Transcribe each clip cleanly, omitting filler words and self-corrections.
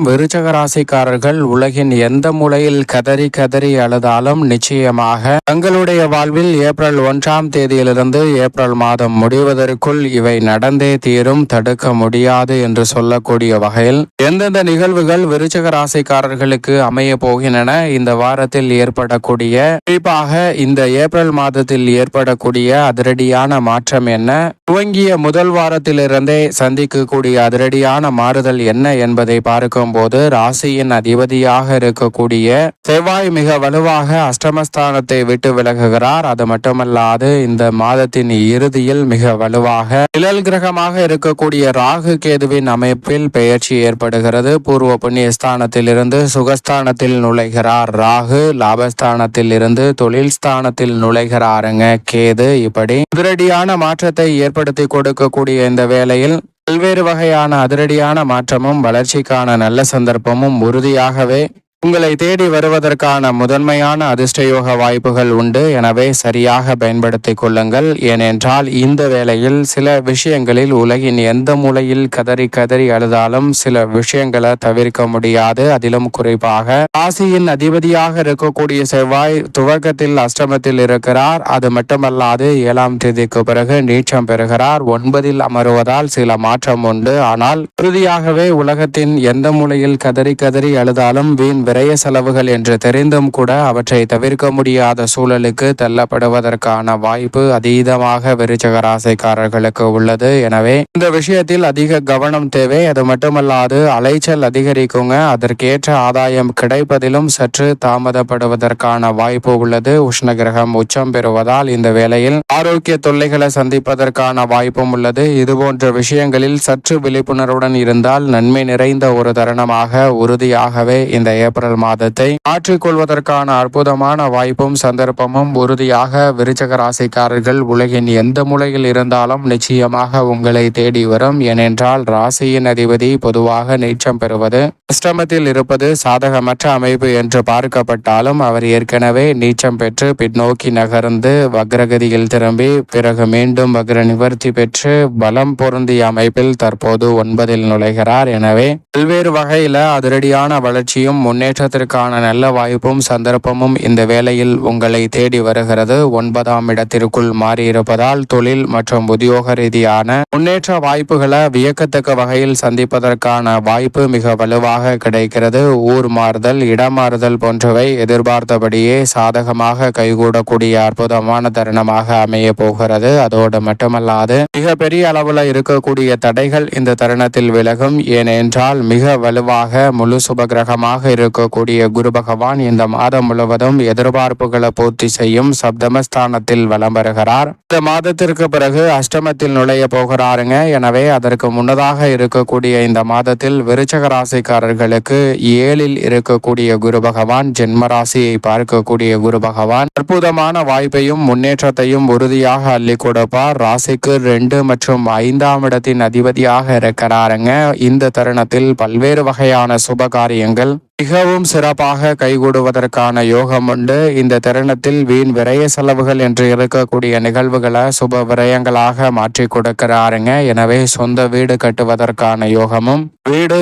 விருச்சக ராசிக்காரர்கள் உலகின் எந்த மூலையில் கதறி கதறி அழுதாலும் நிச்சயமாக தங்களுடைய வாழ்வில் ஏப்ரல் 1ஆம் தேதியிலிருந்து ஏப்ரல் மாதம் முடிவதற்குள் இவை நடந்தே தீரும், தடுக்க முடியாது என்று சொல்லக்கூடிய வகையில் எந்தெந்த நிகழ்வுகள் விருச்சக ராசிக்காரர்களுக்கு அமைய போகின்றன, இந்த வாரத்தில் ஏற்படக்கூடிய, குறிப்பாக இந்த ஏப்ரல் மாதத்தில் ஏற்படக்கூடிய அதிரடியான மாற்றம் என்ன, துவங்கிய முதல் வாரத்திலிருந்தே சந்திக்கக்கூடிய அதிரடியான மாறுதல் என்ன என்பதை பார்க்கும் போது ராசியின் அதிபதியாக இருக்கக்கூடிய செவ்வாய் மிக வலுவாக அஷ்டமஸ்தானத்தை விட்டு விலகுகிறார். அது மட்டுமல்லாது இந்த மாதத்தின் இறுதியில் மிக வலுவாக நிழல் கிரகமாக இருக்கக்கூடிய ராகு கேதுவின் அமைப்பில் பெயர்ச்சி ஏற்படுகிறது. பூர்வ புண்ணிய ஸ்தானத்தில் இருந்து சுகஸ்தானத்தில் நுழைகிறார் ராகு, லாபஸ்தானத்தில் இருந்து தொழில் ஸ்தானத்தில் நுழைகிறாருங்க கேது. இப்படி அதிரடியான மாற்றத்தை ஏற்படுத்தி கொடுக்கக்கூடிய இந்த வேளையில் பல்வேறு வகையான அதிரடியான மாற்றமும் வளர்ச்சிக்கான நல்ல சந்தர்ப்பமும் உறுதியாகவே உங்களை தேடி வருவதற்கான முதன்மையான அதிர்ஷ்டயோக வாய்ப்புகள் உண்டு. எனவே சரியாக பயன்படுத்திக் கொள்ளுங்கள். ஏனென்றால் இந்த வேளையில் சில விஷயங்களில் உலகின் எந்த மூலையில் கதறி கதறி அழுதாலும் சில விஷயங்களை தவிர்க்க முடியாது. அதிலும் குறிப்பாக ராசியின் அதிபதியாக இருக்கக்கூடிய செவ்வாய் துவக்கத்தில் அஷ்டமத்தில் இருக்கிறார். அது மட்டுமல்லாது 7ஆம் தேதிக்கு பிறகு நீச்சம் பெறுகிறார். 9இல் அமருவதால் சில மாற்றம் உண்டு. ஆனால் உறுதியாகவே உலகத்தின் எந்த மூலையில் கதறி கதறி அழுதாலும் வீண் விரைய செலவுகள் என்று தெரிந்தும் கூட அவற்றை தவிர்க்க முடியாத சூழலுக்கு தள்ளப்படுவதற்கான வாய்ப்பு அதீதமாக விருச்சக ராசிக்காரர்களுக்கு உள்ளது. எனவே இந்த விஷயத்தில் அதிக கவனம் தேவை. அது மட்டுமல்லாது அலைச்சல் அதிகரிக்குங்க. அதற்கேற்ற ஆதாயம் கிடைப்பதிலும் சற்று தாமதப்படுவதற்கான வாய்ப்பு உள்ளது. உஷ்ண கிரகம் உச்சம் பெறுவதால் இந்த வேளையில் ஆரோக்கிய தொல்லைகளை சந்திப்பதற்கான வாய்ப்பும் உள்ளது. இதுபோன்ற விஷயங்களில் சற்று விழிப்புணர்வுடன் இருந்தால் நன்மை நிறைந்த ஒரு தருணமாக உறுதியாகவே இந்த ஏப்ரல் மாதத்தை மாற்றிக்கொள்வதற்கான அற்புதமான வாய்ப்பும் சந்தர்ப்பமும் உறுதியாக விருச்சக ராசிக்காரர்கள் உலகின் எந்த மூலையில் இருந்தாலும் நிச்சயமாக உங்களை தேடி வரும். ஏனென்றால் ராசியின் அதிபதி பொதுவாக நீச்சம் பெறுவது அஷ்டமத்தில் இருப்பது சாதகமற்ற அமைப்பு என்று பார்க்கப்பட்டாலும் அவர் ஏற்கனவே நீச்சம் பெற்று பின்னோக்கி நகர்ந்து வக்ரகதியில் திரும்பி பிறகு மீண்டும் வக்ர நிவர்த்தி பெற்று பலம் பொருந்திய அமைப்பில் தற்போது 9இல் நுழைகிறார். எனவே பல்வேறு வகையில அதிரடியான வளர்ச்சியும் முன்னேற்றத்திற்கான நல்ல வாய்ப்பும் சந்தர்ப்பமும் இந்த வேளையில் உங்களை தேடி வருகிறது. 9ஆம் இடத்திற்குள் மாறியிருப்பதால் தொழில் மற்றும் உத்தியோக ரீதியான முன்னேற்ற வாய்ப்புகளை வியக்கத்தக்க வகையில் சந்திப்பதற்கான வாய்ப்பு மிக வலுவாக கிடைக்கிறது. ஊர் மாறுதல், இடமாறுதல் போன்றவை எதிர்பார்த்தபடியே சாதகமாக கைகூடக்கூடிய அற்புதமான தருணமாக அமைய போகிறது. அதோடு மட்டுமல்லாது மிக பெரிய அளவில் இருக்கக்கூடிய தடைகள் இந்த தருணத்தில் விலகும். ஏனென்றால் மிக வலுவாக முழு சுபகிரகமாக இருக்கக்கூடிய குரு பகவான் இந்த மாதம் முழுவதும் எதிர்பார்ப்புகளை பூர்த்தி செய்யும் சப்தமஸ்தானத்தில் வலம் வருகிறார். இந்த மாதத்திற்கு பிறகு அஷ்டமத்தில் நுழைய போகிறாருங்க. எனவே அதற்கு முன்னதாக இருக்கக்கூடிய இந்த மாதத்தில் விருச்சக ராசிக்காரர்களுக்கு 7இல் இருக்கக்கூடிய குரு பகவான் ஜென்ம ராசியை பார்க்கக்கூடிய குரு பகவான் அற்புதமான வாய்ப்பையும் முன்னேற்றத்தையும் உறுதியாக அள்ளி கொடுப்பார். ராசிக்கு 2 மற்றும் 5ஆம் இடத்தின் அதிபதியாக இருக்கிறாருங்க. இந்த தருணத்தில் பல்வேறு வகையான சுப காரியங்கள் மிகவும் சிறப்பாக கைகூடுவதற்கான யோகம் உண்டு. இந்த தருணத்தில் வீண் விரய செலவுகள் என்று இருக்கக்கூடிய நிகழ்வுகளை சுப விரயங்களாக மாற்றி கொடுக்கிறாருங்க. எனவே சொந்த வீடு கட்டுவதற்கான யோகமும்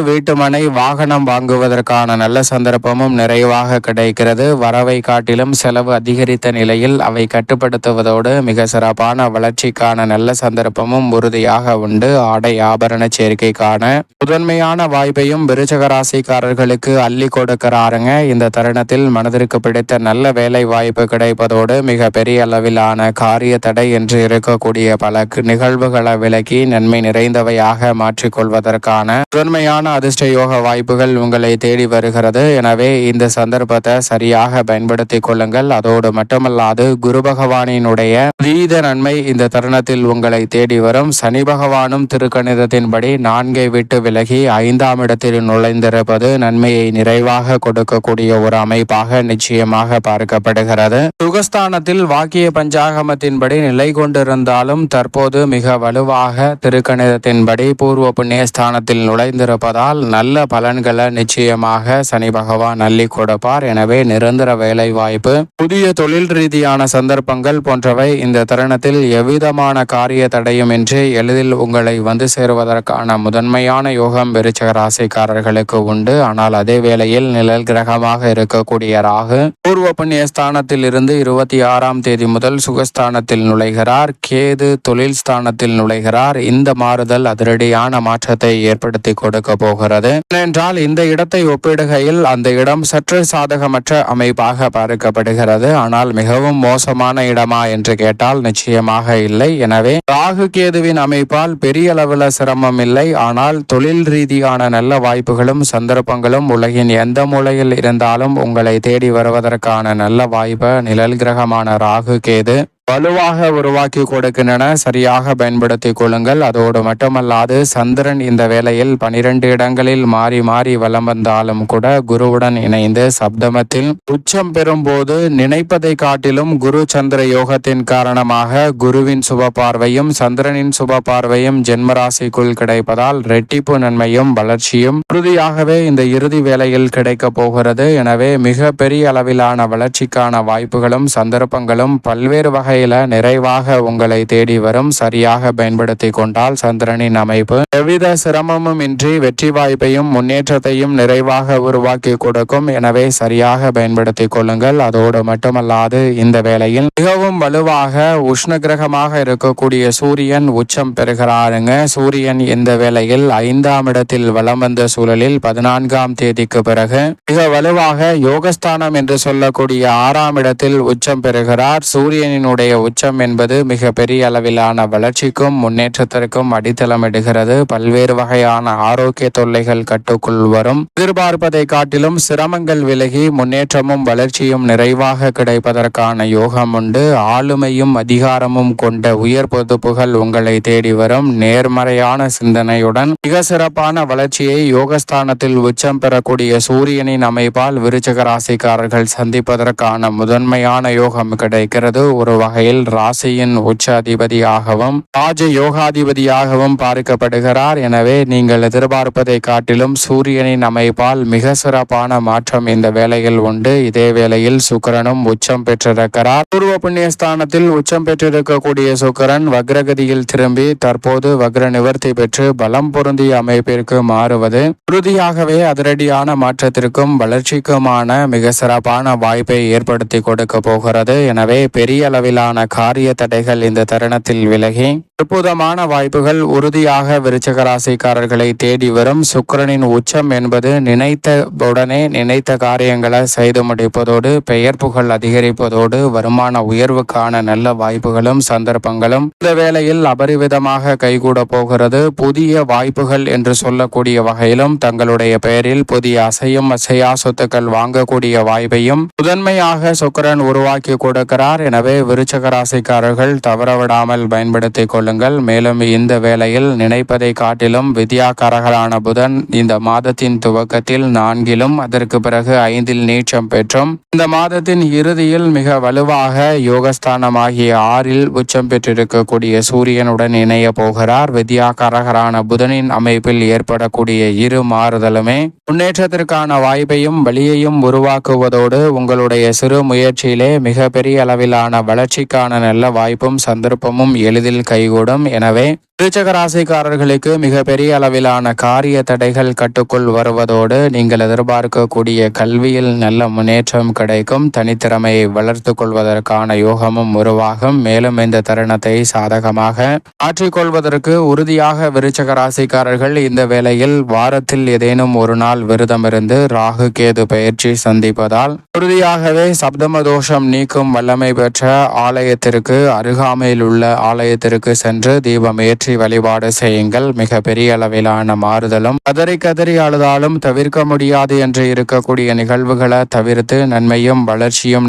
வீட்டு மனை வாகனம் வாங்குவதற்கான நல்ல சந்தர்ப்பமும் நிறைவாக கிடைக்கிறது. வரவை காட்டிலும் செலவு அதிகரித்த நிலையில் அவை கட்டுப்படுத்துவதோடு மிக சிறப்பான வளர்ச்சிக்கான நல்ல சந்தர்ப்பமும் உறுதியாக உண்டு. ஆடை ஆபரண சேர்க்கைக்கான முதன்மையான வாய்ப்பையும் விருச்சக ராசிக்காரர்களுக்கு அள்ளி கொடுக்கிறாருங்க. இந்த தருணத்தில் மனதிற்கு பிடித்த நல்ல வேலை வாய்ப்பு கிடைப்பதோடு மிக பெரிய அளவிலான காரிய தடை என்று இருக்கக்கூடிய பல நிகழ்வுகளை விலக்கி நன்மை நிறைந்தவையாக மாற்றிக்கொள்வதற்கான முதன்மையான அதிர்ஷ்ட யோக வாய்ப்புகள் உங்களை தேடி வருகிறது. எனவே இந்த சந்தர்ப்பத்தை சரியாக பயன்படுத்திக் கொள்ளுங்கள். அதோடு மட்டுமல்லாது குரு பகவானினுடைய அதீத நன்மை இந்த தருணத்தில் உங்களை தேடி வரும். சனி பகவானும் திருக்கணிதத்தின்படி 4ஐ விட்டு விலகி 5ஆம் இடத்தில் நுழைந்திருப்பது நன்மையை நிறைவாக கொடுக்கக்கூடிய ஒரு அமைப்பாக நிச்சயமாக பார்க்கப்படுகிறது. சுகஸ்தானத்தில் வாக்கிய பஞ்சாகமத்தின்படி நிலை கொண்டிருந்தாலும் தற்போது மிக வலுவாக திருக்கணிதத்தின்படி பூர்வ புண்ணியஸ்தானத்தில் நுழைந்திருப்பதால் நல்ல பலன்களை நிச்சயமாக சனி பகவான் அள்ளி கொடுப்பார். எனவே நிரந்தர வேலை வாய்ப்பு, புதிய தொழில் ரீதியான சந்தர்ப்பங்கள் போன்றவை இந்த தருணத்தில் எவ்விதமான காரிய தடையுமின்றி எளிதில் உங்களை வந்து சேருவதற்கான முதன்மையான யோகம் விருச்சிக ராசிக்காரர்களுக்கு உண்டு. ஆனால் அதே வேளையில் நிழல் கிரகமாக இருக்கக்கூடிய ராகு பூர்வ புண்ணிய ஸ்தானத்தில் இருந்து 26ஆம் தேதி முதல் சுகஸ்தானத்தில் நுழைகிறார். கேது தொழில் ஸ்தானத்தில் நுழைகிறார். இந்த மாறுதல் அதிரடியான மாற்றத்தை ஏற்படுத்தி கொடுக்க போகிறது. ஏனென்றால் இந்த இடத்தை ஒப்பிடுகையில் அந்த இடம் சற்று சாதகமற்ற அமைப்பாக பார்க்கப்படுகிறது. ஆனால் மிகவும் மோசமான இடமா என்று கேட்டால் நிச்சயமாக இல்லை. எனவே ராகு கேதுவின் அமைப்பால் பெரிய அளவில் சிரமம் இல்லை. ஆனால் தொழில் ரீதியான நல்ல வாய்ப்புகளும் சந்தர்ப்பங்களும் உலகின் எந்த மூலையில் இருந்தாலும் உங்களை தேடி வருவதற்கான நல்ல வாய்ப்பு நிழல் கிரகமான ராகு கேது வலுவாக உருவாக்கி கொடுக்கின்றன. சரியாக பயன்படுத்திக் கொள்ளுங்கள். அதோடு மட்டுமல்லாது சந்திரன் இந்த வேளையில் 12 இடங்களில் மாறி மாறி வலம் வந்தாலும் கூட குருவுடன் இணைந்து சப்தமத்தில் உச்சம் பெறும் போது நினைப்பதை காட்டிலும் குரு சந்திர யோகத்தின் காரணமாக குருவின் சுப பார்வையும் சந்திரனின் சுப பார்வையும் ஜென்மராசிக்குள் கிடைப்பதால் ரெட்டிப்பு நன்மையும் வளர்ச்சியும் உறுதியாகவே இந்த இறுதி வேளையில் கிடைக்க போகிறது. எனவே மிக பெரிய அளவிலான வளர்ச்சிக்கான வாய்ப்புகளும் சந்தர்ப்பங்களும் பல்வேறு வகையில நிறைவாக உங்களை தேடி வரும். சரியாக பயன்படுத்தி கொண்டால் சந்திரனின் அமைப்பு எவ்வித சிரமமும் இன்றி வெற்றி வாய்ப்பையும் முன்னேற்றத்தையும் நிறைவாக உருவாக்கி கொடுக்கும். எனவே சரியாக பயன்படுத்தி கொள்ளுங்கள். அதோடு மட்டுமல்லாது இந்த வேளையில் மிகவும் வலுவாக உஷ்ண கிரகமாக இருக்கக்கூடிய சூரியன் உச்சம் பெறுகிறாருங்க. சூரியன் இந்த வேளையில் 5ஆம் இடத்தில் வலம் வந்த சூழலில் 14ஆம் தேதிக்கு பிறகு மிக வலுவாக யோகஸ்தானம் என்று சொல்லக்கூடிய 6ஆம் இடத்தில் உச்சம் பெறுகிறார். சூரியனினுடைய உச்சம் என்பது மிக பெரிய அளவிலான வளர்ச்சிக்கும் முன்னேற்றத்திற்கும் அடித்தளமிடுகிறது. பல்வேறு வகையான ஆரோக்கிய தொல்லைகள் கட்டுக்குள் வரும். எதிர்பார்ப்பதை காட்டிலும் சிரமங்கள் விலகி முன்னேற்றமும் வளர்ச்சியும் நிறைவாக கிடைப்பதற்கான யோகம் உண்டு. ஆளுமையும் அதிகாரமும் கொண்ட உயர் பொறுப்புகள் உங்களை தேடி வரும். நேர்மறையான சிந்தனையுடன் மிக சிறப்பான வளர்ச்சியை யோகஸ்தானத்தில் உச்சம் பெறக்கூடிய சூரியனின் அமைப்பால் விருச்சிக ராசிக்காரர்கள் சந்திப்பதற்கான முதன்மையான யோகம் கிடைக்கிறது. ஒரு வகையில் ராசியின் உச்ச அதிபதியாகவும் ராஜ யோகாதிபதியாகவும் பார்க்கப்படுகிறார். எனவே நீங்கள் எதிர்பார்ப்பதை காட்டிலும் சூரியனின் அமைப்பால் மிக சிறப்பான மாற்றம் இந்த வேளையில் உண்டு. இதே வேளையில் சுக்கிரனும் உச்சம் பெற்றிருக்கிறார். பூர்வ புண்ணியஸ்தானத்தில் உச்சம் பெற்றிருக்கக்கூடிய சுக்கிரன் வக்ரகதியில் திரும்பி தற்போது வக்ர நிவர்த்தி பெற்று பலம் பொருந்திய அமைப்பிற்கு மாறுவது உறுதியாகவே அதிரடியான மாற்றத்திற்கும் வளர்ச்சிக்குமான மிக சிறப்பான வாய்ப்பை ஏற்படுத்தி கொடுக்க போகிறது. எனவே பெரிய அளவிலான காரிய தடைகள் இந்த தருணத்தில் விலகி அற்புதமான வாய்ப்புகள் உறுதியாக விருச்சிக ராசிக்காரர்களை தேடி வரும். சுக்கிரனின் உச்சம் என்பது நினைத்த உடனே நினைத்த காரியங்களை செய்து முடிப்பதோடு பெயர் புகழ் அதிகரிப்பதோடு வருமான உயர்வுக்கான நல்ல வாய்ப்புகளும் சந்தர்ப்பங்களும் இந்த வேளையில் அபரிவிதமாக கைகூட போகிறது. புதிய வாய்ப்புகள் என்று சொல்லக்கூடிய வகையிலும் தங்களுடைய பெயரில் புதிய அசையும் அசையா சொத்துக்கள் வாங்கக்கூடிய வாய்ப்பையும் முதன்மையாக சுக்கிரன் உருவாக்கி கொடுக்கிறார். எனவே விருச்சிக ராசிக்காரர்கள் தவறவிடாமல் பயன்படுத்திக் கொள்ளுங்கள். மேலும் இந்த வேளையில் நினைப்பதை காட்டிலும் வித்யாகாரகரான புதன் இந்த மாதத்தின் துவக்கத்தில் 4லும் அதற்கு பிறகு 5இல் நீச்சம் பெற்றும் இந்த மாதத்தின் இறுதியில் மிக வலுவாக யோகஸ்தானமாகிய 6இல் உச்சம் பெற்றிருக்கக்கூடிய சூரியனுடன் இணைய போகிறார். வித்யாகாரகரான புதனின் அமைப்பில் ஏற்படக்கூடிய இரு மாறுதலுமே முன்னேற்றத்திற்கான வாய்ப்பையும் வழியையும் உருவாக்குவதோடு உங்களுடைய சிறு முயற்சியிலே மிக பெரிய அளவிலான வளர்ச்சிக்கான நல்ல வாய்ப்பும் சந்தர்ப்பமும் எளிதில் கைகூடும். எனவே விருச்சிக ராசிக்காரர்களுக்கு மிக பெரிய அளவிலான காரிய தடைகள் கட்டுக்குள் வருவதோடு நீங்கள் எதிர்பார்க்கக்கூடிய கல்வியில் நல்ல முன்னேற்றம் கிடைக்கும். தனித்திறமையை வளர்த்து கொள்வதற்கான யோகமும் உருவாகும். மேலும் இந்த தருணத்தை சாதகமாக ஆற்றிக்கொள்வதற்கு உறுதியாக விருச்சிக ராசிக்காரர்கள் இந்த வேளையில் வாரத்தில் ஏதேனும் ஒரு நாள் விரதமிருந்து ராகு கேது பயிற்சி சந்திப்பதால் உறுதியாகவே சப்தம தோஷம் நீக்கும் வல்லமை பெற்ற ஆலயத்திற்கு அருகாமையில் உள்ள ஆலயத்திற்கு சென்று தீபம் ஏற்றி வழிபாடு செய்யுங்கள். மிக பெரிய அளவிலான மாறுதலும் கதறி அழுதாலும் தவிர்க்க முடியாது என்று இருக்கக்கூடிய நிகழ்வுகளை தவிர்த்து நன்மையும் வளர்ச்சியும்